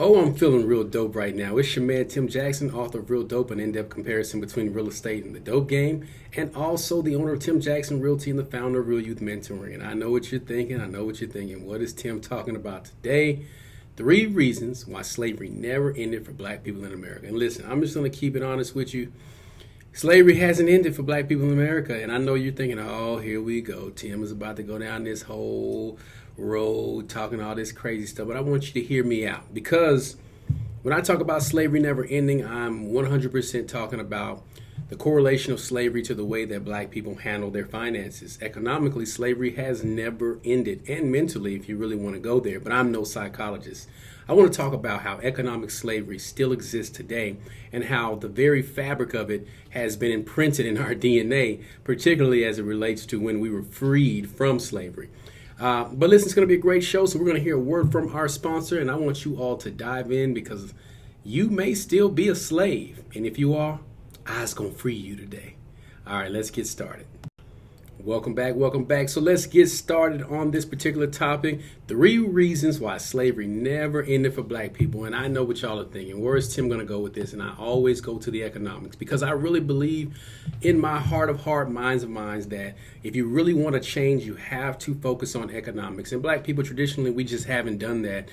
Oh, I'm feeling real dope right now. It's your man Tim Jackson, author of Real Dope, an in-depth comparison between real estate and the dope game, and also the owner of Tim Jackson Realty and the founder of Real Youth Mentoring. And I know what you're thinking. I know what you're thinking. What is Tim talking about today? 3 reasons why slavery never ended for black people in America. And listen, I'm just going to keep it honest with you. Slavery hasn't ended for black people in America. And I know you're thinking, oh, here we go. Tim is about to go down this whole road talking all this crazy stuff. But I want you to hear me out, because when I talk about slavery never ending, I'm 100% talking about the correlation of slavery to the way that black people handle their finances. Economically, slavery has never ended, and mentally, if you really want to go there. But I'm no psychologist. I want to talk about how economic slavery still exists today and how the very fabric of it has been imprinted in our DNA, particularly as it relates to when we were freed from slavery. But listen, it's going to be a great show, so we're going to hear a word from our sponsor, and I want you all to dive in because you may still be a slave. And if you are, I's going to free you today. All right, let's get started. Welcome back, welcome back. So let's get started on this particular topic. 3 reasons why slavery never ended for black people. And I know what y'all are thinking. Where is Tim going to go with this? And I always go to the economics because I really believe in my heart of heart, minds of minds, that if you really want to change, you have to focus on economics. And black people, traditionally, we just haven't done that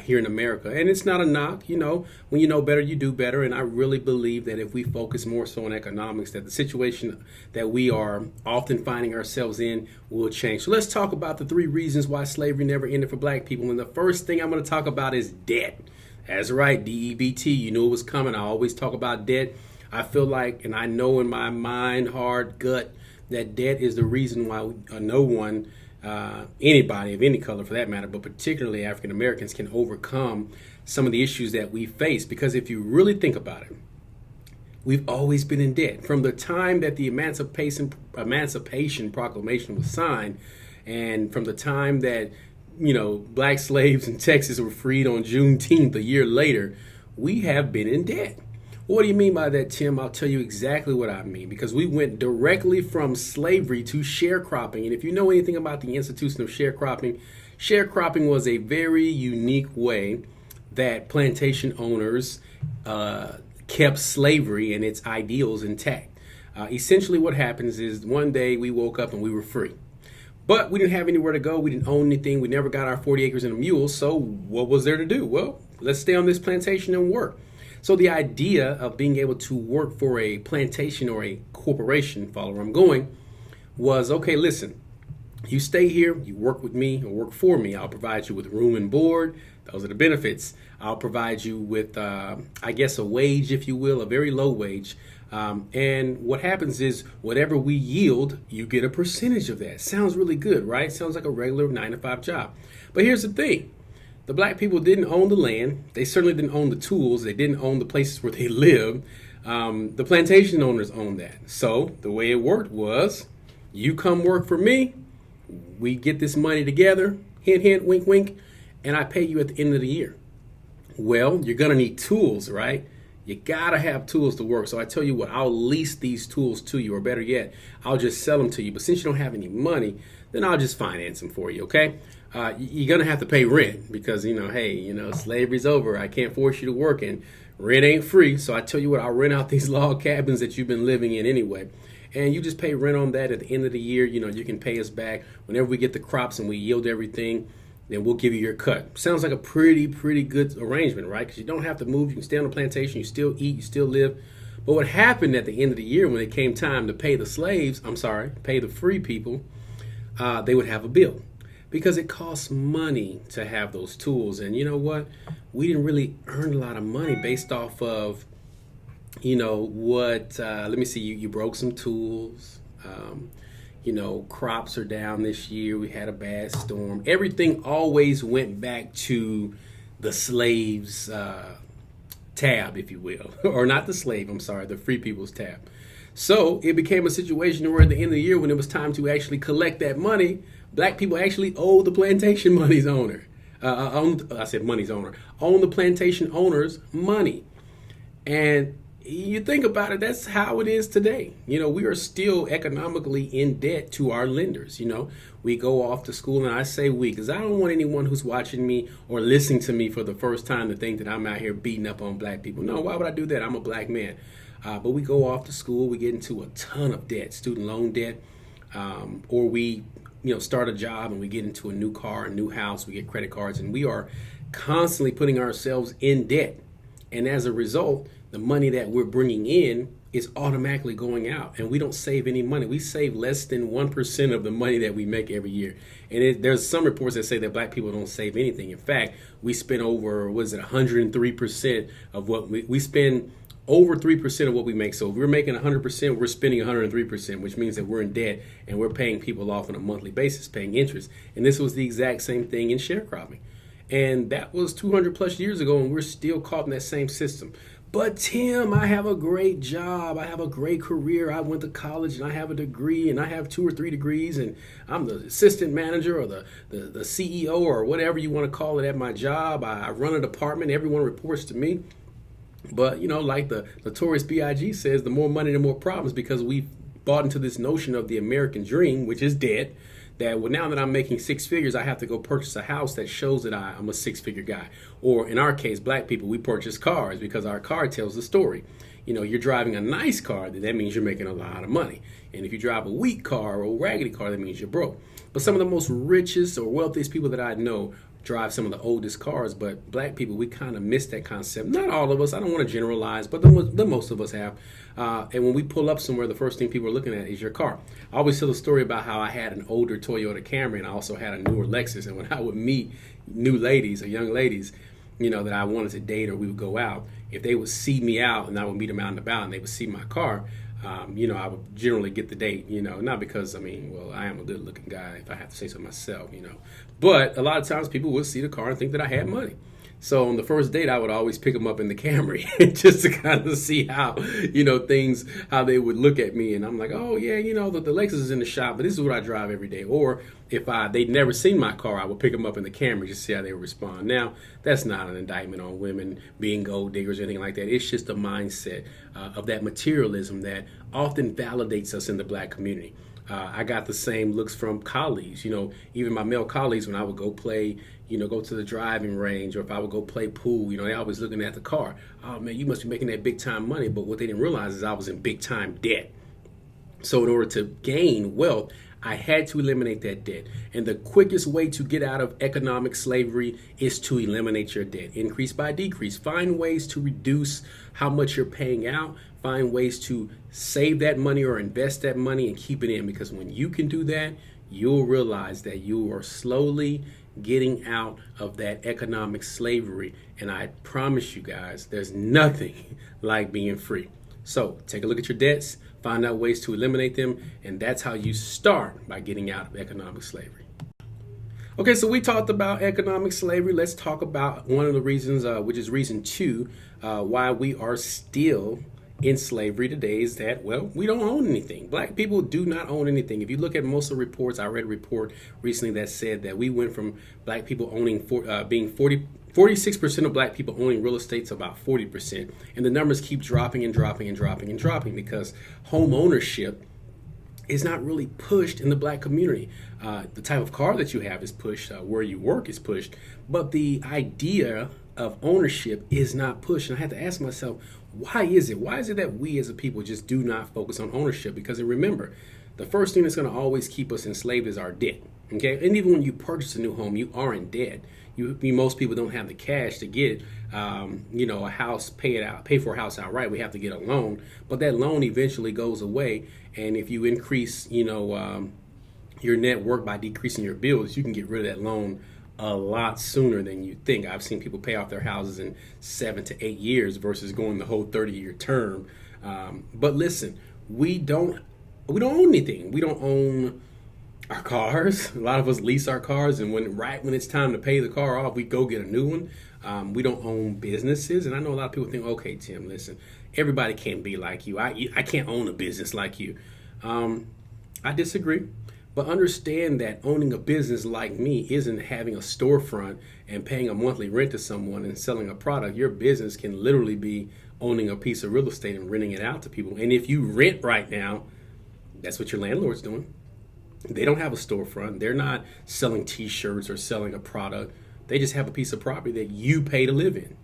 here in America. And it's not a knock. You know, when you know better, you do better. And I really believe that if we focus more so on economics, that the situation that we are often finding ourselves in will change. So let's talk about the 3 reasons why slavery never ended for black people. And the first thing I'm going to talk about is debt. That's right, D-E-B-T. You knew it was coming. I always talk about debt. I feel like, and I know in my mind, heart, gut, that debt is the reason why no one, anybody of any color for that matter, but particularly African Americans, can overcome some of the issues that we face. Because if you really think about it, we've always been in debt. From the time that the Emancipation Proclamation was signed, and from the time that, you know, black slaves in Texas were freed on Juneteenth a year later, we have been in debt. What do you mean by that, Tim? I'll tell you exactly what I mean, because we went directly from slavery to sharecropping. And if you know anything about the institution of sharecropping was a very unique way that plantation owners kept slavery and its ideals intact. Essentially what happens is one day we woke up and we were free. But we didn't have anywhere to go. We didn't own anything. We never got our 40 acres and a mule. So what was there to do? Well, let's stay on this plantation and work. So the idea of being able to work for a plantation or a corporation, follow where I'm going, was, okay, listen, you stay here, you work with me or work for me. I'll provide you with room and board. Those are the benefits. I'll provide you with, I guess, a wage, if you will, a very low wage. And what happens is whatever we yield, you get a percentage of that. Sounds really good, right? Sounds like a regular 9-to-5 job. But here's the thing. The black people didn't own the land. They certainly didn't own the tools. They didn't own the places where they lived. The plantation owners owned that. So the way it worked was, you come work for me, we get this money together, hint, hint, wink, wink, and I pay you at the end of the year. Well, you're going to need tools, right? You got to have tools to work. So I tell you what, I'll lease these tools to you, or better yet, I'll just sell them to you. But since you don't have any money, then I'll just finance them for you, okay? You're going to have to pay rent because, hey, slavery's over. I can't force you to work, and rent ain't free. So I tell you what, I'll rent out these log cabins that you've been living in anyway. And you just pay rent on that at the end of the year. You can pay us back whenever we get the crops and we yield everything. Then we'll give you your cut. Sounds like a pretty good arrangement, right? Because you don't have to move. You can stay on the plantation. You still eat. You still live. But what happened at the end of the year when it came time to pay the pay the free people, they would have a bill. Because it costs money to have those tools. And you know what? We didn't really earn a lot of money based off of, let me see, you broke some tools. Crops are down this year. We had a bad storm. Everything always went back to the slaves' tab, if you will. Or not the slave, the free people's tab. So it became a situation where at the end of the year, when it was time to actually collect that money, black people actually owed the plantation money's owner. Owned the plantation owner's money. And You think about it, that's how it is today. We are still economically in debt to our lenders. We go off to school, and I say we because I don't want anyone who's watching me or listening to me for the first time to think that I'm out here beating up on black people. No, why would I do that? I'm a black man. But we go off to school, we get into a ton of debt, student loan debt, or we start a job and we get into a new car, a new house, we get credit cards, and we are constantly putting ourselves in debt. And as a result, the money that we're bringing in is automatically going out, and we don't save any money. We save less than 1% of the money that we make every year. And there's some reports that say that black people don't save anything. In fact, we spend over, 103% of what we spend over 3% of what we make. So if we're making 100%, we're spending 103%, which means that we're in debt and we're paying people off on a monthly basis, paying interest. And this was the exact same thing in sharecropping. And that was 200 plus years ago, and we're still caught in that same system. But Tim, I have a great job. I have a great career. I went to college and I have a degree and I have 2 or 3 degrees and I'm the assistant manager or the CEO or whatever you want to call it at my job. I run a department. Everyone reports to me. But, like the Notorious B.I.G. says, the more money, the more problems, because we've bought into this notion of the American dream, which is dead. That now that I'm making 6 figures, I have to go purchase a house that shows that I'm a 6-figure guy. Or in our case, black people, we purchase cars because our car tells the story. You're driving a nice car, that means you're making a lot of money. And if you drive a weak car or a raggedy car, that means you're broke. But some of the most richest or wealthiest people that I know drive some of the oldest cars, but black people, we kind of miss that concept. Not all of us, I don't want to generalize, but the most of us have. And when we pull up somewhere, the first thing people are looking at is your car. I always tell a story about how I had an older Toyota Camry and I also had a newer Lexus. And when I would meet new ladies or young ladies, that I wanted to date or we would go out, if they would see me out and I would meet them out and about and they would see my car, I would generally get the date, not because, I am a good looking guy, if I have to say so myself, but a lot of times people would see the car and think that I had money. So on the first date, I would always pick them up in the Camry just to kind of see how, how they would look at me. And I'm like, oh yeah, the Lexus is in the shop, but this is what I drive every day. Or if they'd never seen my car, I would pick them up in the Camry just to see how they would respond. Now, that's not an indictment on women being gold diggers or anything like that. It's just a mindset of that materialism that often validates us in the black community. I got the same looks from colleagues, even my male colleagues when I would go play, go to the driving range, or if I would go play pool, they always looking at the car. Oh man, you must be making that big time money. But what they didn't realize is I was in big time debt. So in order to gain wealth, I had to eliminate that debt. And the quickest way to get out of economic slavery is to eliminate your debt. Increase by decrease. Find ways to reduce how much you're paying out. Find ways to save that money or invest that money and keep it in. Because when you can do that, you'll realize that you are slowly getting out of that economic slavery. And I promise you guys, there's nothing like being free. So take a look at your debts, find out ways to eliminate them, and that's how you start by getting out of economic slavery. Okay, so we talked about economic slavery. Let's talk about one of the reasons, which is reason 2, why we are still in slavery today is that, we don't own anything. Black people do not own anything. If you look at most of the reports, I read a report recently that said that we went from black people owning being 46% of black people owning real estate to about 40%. And the numbers keep dropping and dropping and dropping and dropping because home ownership is not really pushed in the black community. The type of car that you have is pushed, where you work is pushed, but the idea of ownership is not pushed. And I had to ask myself, why is it? Why is it that we as a people just do not focus on ownership? Because remember, the first thing that's going to always keep us enslaved is our debt. Okay, and even when you purchase a new home, you are in debt. Most people don't have the cash to get, a house, pay for a house outright. We have to get a loan, but that loan eventually goes away. And if you increase, your net worth by decreasing your bills, you can get rid of that loan a lot sooner than you think. I've seen people pay off their houses in 7 to 8 years versus going the whole 30-year term. But listen, we don't own anything. We don't own our cars. A lot of us lease our cars, and when it's time to pay the car off, we go get a new one. We don't own businesses, and I know a lot of people think, okay, Tim, listen, everybody can't be like you. I can't own a business like you. I disagree. But understand that owning a business like me isn't having a storefront and paying a monthly rent to someone and selling a product. Your business can literally be owning a piece of real estate and renting it out to people. And if you rent right now, that's what your landlord's doing. They don't have a storefront. They're not selling t-shirts or selling a product. They just have a piece of property that you pay to live in.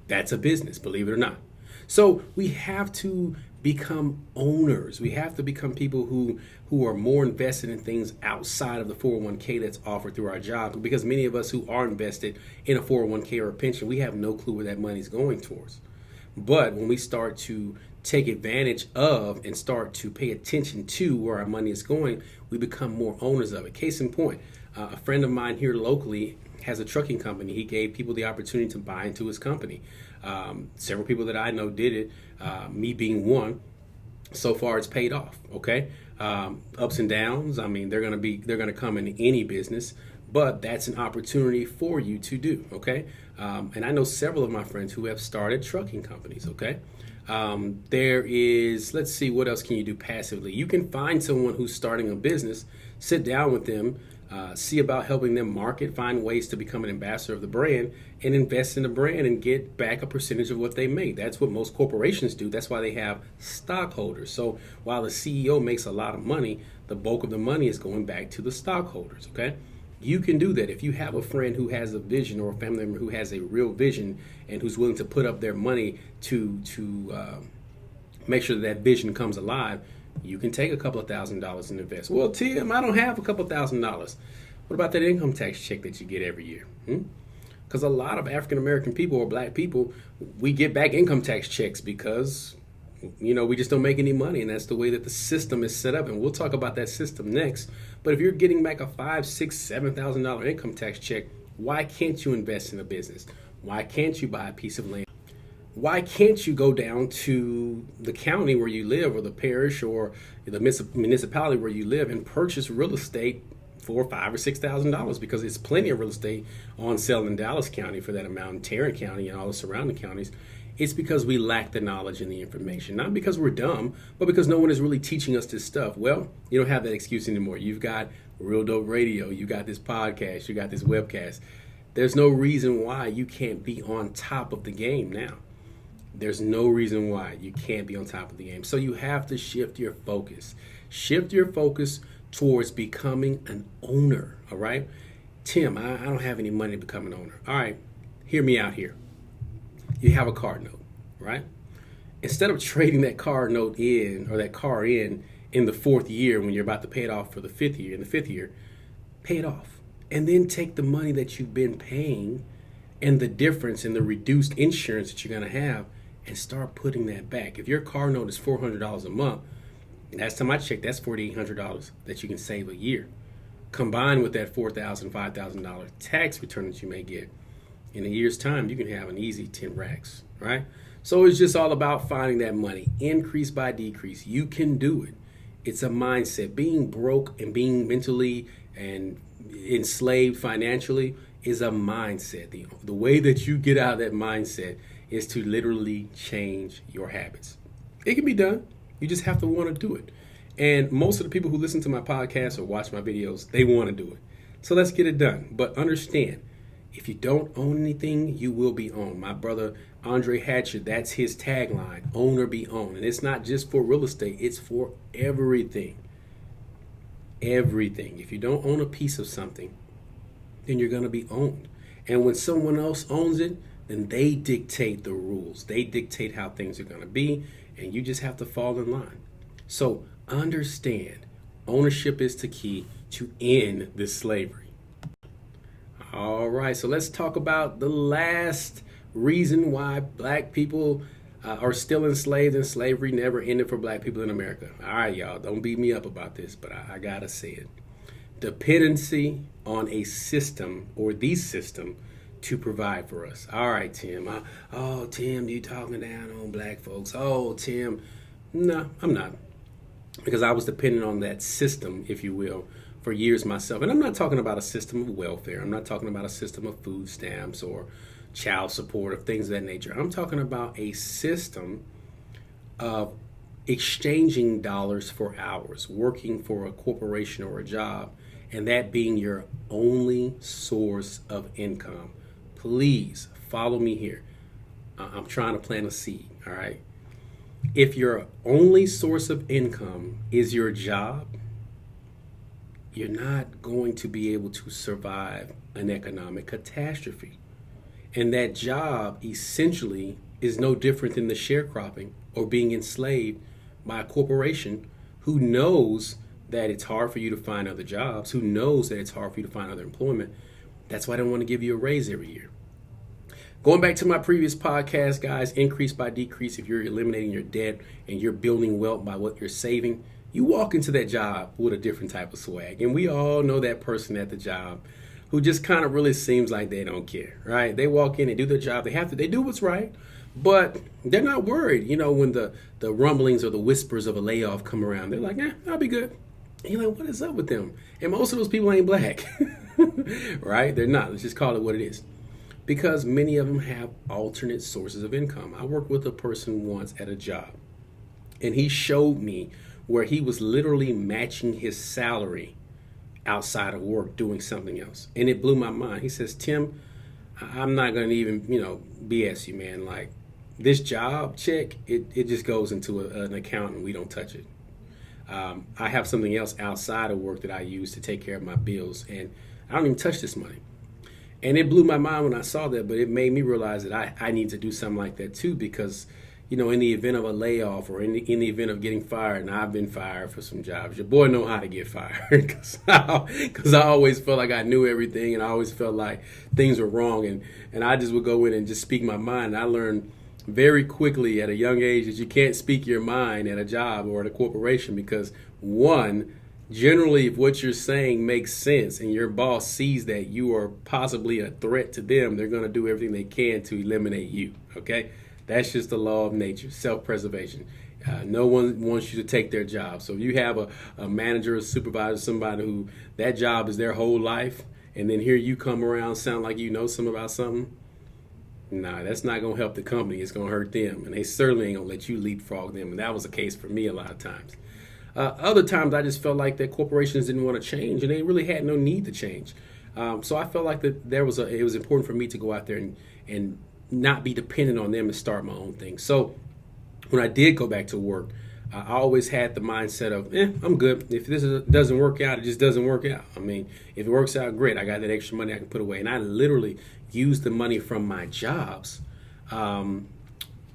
That's a business, believe it or not. So we have to become owners. We have to become people who are more invested in things outside of the 401k that's offered through our job. Because many of us who are invested in a 401k or a pension, we have no clue where that money's going towards. But when we start to take advantage of and start to pay attention to where our money is going, we become more owners of it. Case in point, a friend of mine here locally has a trucking company. He gave people the opportunity to buy into his company. Several people that I know did it, me being one. So far, it's paid off. Okay, ups and downs. I mean, they're gonna come in any business, but that's an opportunity for you to do. Okay, and I know several of my friends who have started trucking companies. Okay. There is, let's see, what else can you do passively? You can find someone who's starting a business, sit down with them, see about helping them market, find ways to become an ambassador of the brand, and invest in the brand and get back a percentage of what they make. That's what most corporations do. That's why they have stockholders. So while the CEO makes a lot of money, the bulk of the money is going back to the stockholders, okay? You can do that if you have a friend who has a vision or a family member who has a real vision and who's willing to put up their money to make sure that vision comes alive. You can take a couple of $1,000s and invest. Well, Tim, I don't have a couple of $1,000s. What about that income tax check that you get every year? Because a lot of African American people or black people, we get back income tax checks because we just don't make any money, and that's the way that the system is set up. And we'll talk about that system next. But if you're getting back a $5,000, $6,000, $7,000 income tax check, why can't you invest in a business? Why can't you buy a piece of land? Why can't you go down to the county where you live, or the parish, or the municipality where you live, and purchase real estate for $5,000 or $6,000? Because there's plenty of real estate on sale in Dallas County for that amount, in Tarrant County and all the surrounding counties. It's because we lack the knowledge and the information. Not because we're dumb, but because no one is really teaching us this stuff. Well, you don't have that excuse anymore. You've got Real Dope Radio. You got this podcast. You got this webcast. There's no reason why you can't be on top of the game now. There's no reason why you can't be on top of the game. So you have to shift your focus. Shift your focus towards becoming an owner, all right? Tim, I don't have any money to become an owner. All right, hear me out here. You have a car note, right? Instead of trading that car note in, or that car in the fourth year when you're about to pay it off for the fifth year, in the fifth year, pay it off. And then take the money that you've been paying and the difference in the reduced insurance that you're going to have and start putting that back. If your car note is $400 a month, last time I checked, that's $4,800 that you can save a year. Combined with that $4,000, $5,000 tax return that you may get, in a year's time, you can have an easy 10 racks, right? So it's just all about finding that money, increase by decrease. You can do it. It's a mindset. Being broke and being mentally and enslaved financially is a mindset. The way that you get out of that mindset is to literally change your habits. It can be done. You just have to want to do it. And most of the people who listen to my podcast or watch my videos, they want to do it. So let's get it done. But understand, if you don't own anything, you will be owned. My brother Andre Hatcher, that's his tagline, own or be owned. And it's not just for real estate, it's for everything. Everything. If you don't own a piece of something, then you're going to be owned. And when someone else owns it, then they dictate the rules. They dictate how things are going to be, and you just have to fall in line. So understand, ownership is the key to end this slavery. All right, so let's talk about the last reason why black people are still enslaved and slavery never ended for black people in America. All right, y'all, don't beat me up about this, but I gotta say it. Dependency on a system or the system to provide for us. All right, Tim. Tim, you talking down on black folks? Oh, Tim. No, I'm not. Because I was dependent on that system, if you will, for years myself. And I'm not talking about a system of welfare. I'm not talking about a system of food stamps or child support or things of that nature. I'm talking about a system of exchanging dollars for hours, working for a corporation or a job, and that being your only source of income. Please follow me here. I'm trying to plant a seed. All right. If your only source of income is your job, you're not going to be able to survive an economic catastrophe. And that job essentially is no different than the sharecropping or being enslaved by a corporation who knows that it's hard for you to find other jobs, who knows that it's hard for you to find other employment. That's why they want to give you a raise every year. Going back to my previous podcast, guys, increase by decrease. If you're eliminating your debt and you're building wealth by what you're saving, you walk into that job with a different type of swag. And we all know that person at the job who just kind of really seems like they don't care, right? They walk in and do their job. They do what's right, but they're not worried. You know, when the rumblings or the whispers of a layoff come around, they're like, I'll be good. And you're like, what is up with them? And most of those people ain't black, right? They're not. Let's just call it what it is. Because many of them have alternate sources of income. I worked with a person once at a job, and he showed me where he was literally matching his salary outside of work doing something else. And it blew my mind. He says, Tim, I'm not going to even, BS you, man. Like, this job check, it just goes into an account and we don't touch it. I have something else outside of work that I use to take care of my bills, and I don't even touch this money. And it blew my mind when I saw that, but it made me realize that I need to do something like that too, because, in the event of a layoff or in the event of getting fired, and I've been fired for some jobs, your boy know how to get fired because I always felt like I knew everything, and I always felt like things were wrong, and I just would go in and just speak my mind. And I learned very quickly at a young age that you can't speak your mind at a job or at a corporation because, one, generally, if what you're saying makes sense and your boss sees that you are possibly a threat to them, they're going to do everything they can to eliminate you, okay? That's just the law of nature, self-preservation. No one wants you to take their job. So if you have a manager, a supervisor, somebody who that job is their whole life, and then here you come around, sound like you know something about something, nah, that's not going to help the company. It's going to hurt them, and they certainly ain't going to let you leapfrog them, and that was the case for me a lot of times. Other times I just felt like that corporations didn't want to change, and they really had no need to change. So I felt like that it was important for me to go out there and not be dependent on them and start my own thing. So when I did go back to work, I always had the mindset of, I'm good. If this doesn't work out, it just doesn't work out. I mean, if it works out, great. I got that extra money I can put away. And I literally used the money from my jobs to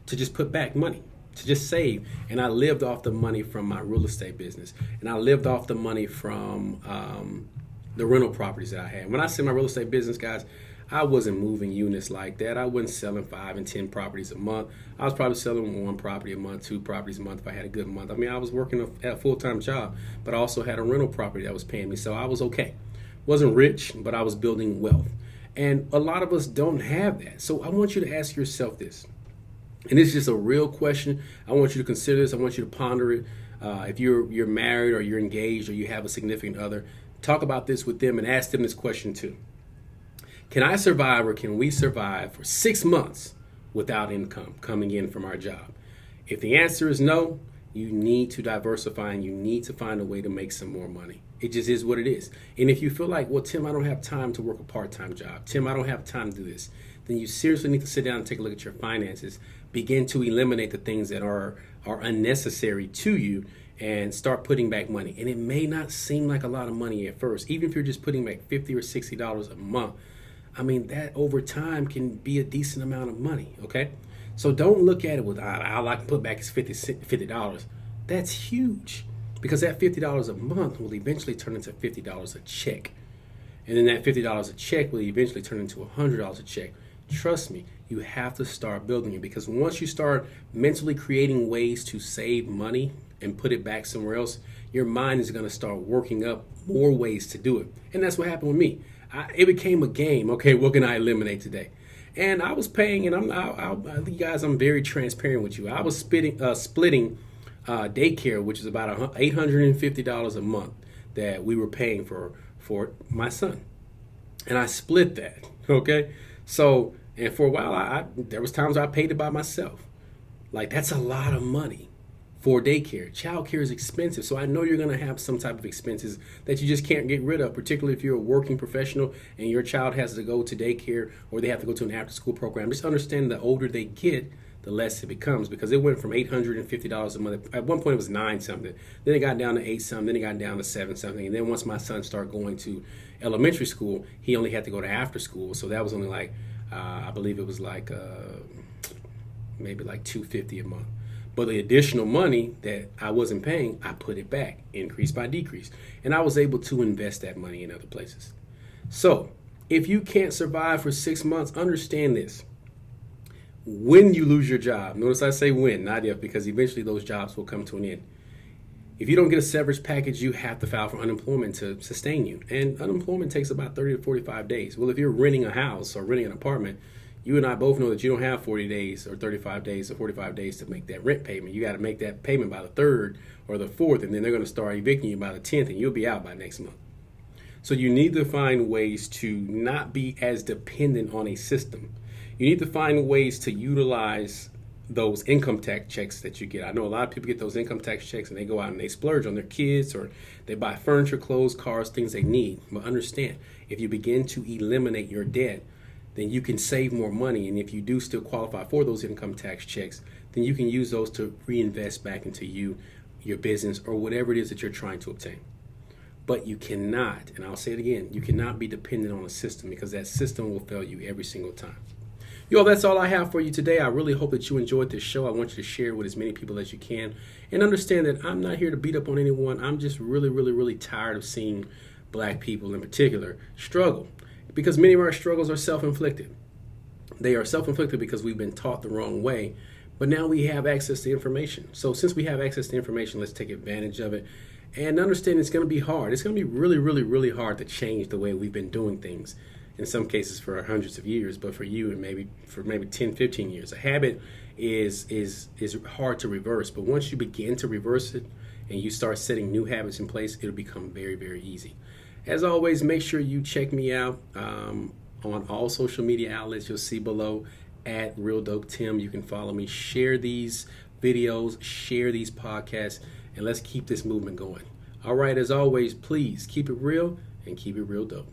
just put back money, to just save. And I lived off the money from my real estate business. And I lived off the money from the rental properties that I had. When I say my real estate business, guys, I wasn't moving units like that. I wasn't selling 5 and 10 properties a month. I was probably selling 1 property a month, 2 properties a month if I had a good month. I mean, I was working a full-time job, but I also had a rental property that was paying me, so I was okay. Wasn't rich, but I was building wealth. And a lot of us don't have that. So I want you to ask yourself this. And it's just a real question. I want you to consider this. I want you to ponder it. If you're married or you're engaged or you have a significant other, talk about this with them and ask them this question too. Can I survive or can we survive for 6 months without income coming in from our job? If the answer is no, you need to diversify and you need to find a way to make some more money. It just is what it is. And if you feel like, well, Tim, I don't have time to work a part-time job. Tim, I don't have time to do this. Then you seriously need to sit down and take a look at your finances. Begin to eliminate the things that are unnecessary to you and start putting back money. And it may not seem like a lot of money at first. Even if you're just putting back $50 or $60 a month, I mean, that over time can be a decent amount of money, okay? So don't look at it with, all I can put back is $50. That's huge because that $50 a month will eventually turn into $50 a check. And then that $50 a check will eventually turn into $100 a check. Trust me, you have to start building it because once you start mentally creating ways to save money and put it back somewhere else, your mind is going to start working up more ways to do it. And that's what happened with me. It became a game. Okay, what can I eliminate today? And I was paying, and you guys, I'm very transparent with you. I was splitting daycare, which is about $850 a month that we were paying for my son, and I split that. Okay, so and for a while, there was times I paid it by myself. Like that's a lot of money for daycare. Childcare is expensive, so I know you're going to have some type of expenses that you just can't get rid of, particularly if you're a working professional and your child has to go to daycare or they have to go to an after-school program. Just understand the older they get, the less it becomes, because it went from $850 a month. At one point it was $9 something. Then it got down to $8 something. Then it got down to $7 something. And then once my son started going to elementary school, he only had to go to after school. So that was only like, I believe it was like maybe like $250 a month. But the additional money that I wasn't paying, I put it back, increase by decrease. And I was able to invest that money in other places. So if you can't survive for 6 months, understand this. When you lose your job, notice I say when, not if, because eventually those jobs will come to an end. If you don't get a severance package, you have to file for unemployment to sustain you. And unemployment takes about 30 to 45 days. Well, if you're renting a house or renting an apartment, you and I both know that you don't have 40 days or 35 days or 45 days to make that rent payment. You got to make that payment by the 3rd or the 4th, and then they're going to start evicting you by the 10th, and you'll be out by next month. So you need to find ways to not be as dependent on a system. You need to find ways to utilize those income tax checks that you get. I know a lot of people get those income tax checks and they go out and they splurge on their kids, or they buy furniture, clothes, cars, things they need. But understand, if you begin to eliminate your debt, then you can save more money. And if you do still qualify for those income tax checks, then you can use those to reinvest back into you, your business, or whatever it is that you're trying to obtain. But you cannot, and I'll say it again, you cannot be dependent on a system, because that system will fail you every single time. Yo, that's all I have for you today. I really hope that you enjoyed this show. I want you to share it with as many people as you can. And understand that I'm not here to beat up on anyone. I'm just really, really, really tired of seeing black people in particular struggle. Because many of our struggles are self-inflicted. They are self-inflicted because we've been taught the wrong way. But now we have access to information. So since we have access to information, let's take advantage of it. And understand it's going to be hard. It's going to be really, really, really hard to change the way we've been doing things. In some cases for hundreds of years, but for you and maybe 10, 15 years. A habit is hard to reverse, but once you begin to reverse it and you start setting new habits in place, it'll become very, very easy. As always, make sure you check me out on all social media outlets. You'll see below at Real Dope Tim. You can follow me, share these videos, share these podcasts, and let's keep this movement going. All right, as always, please keep it real and keep it real dope.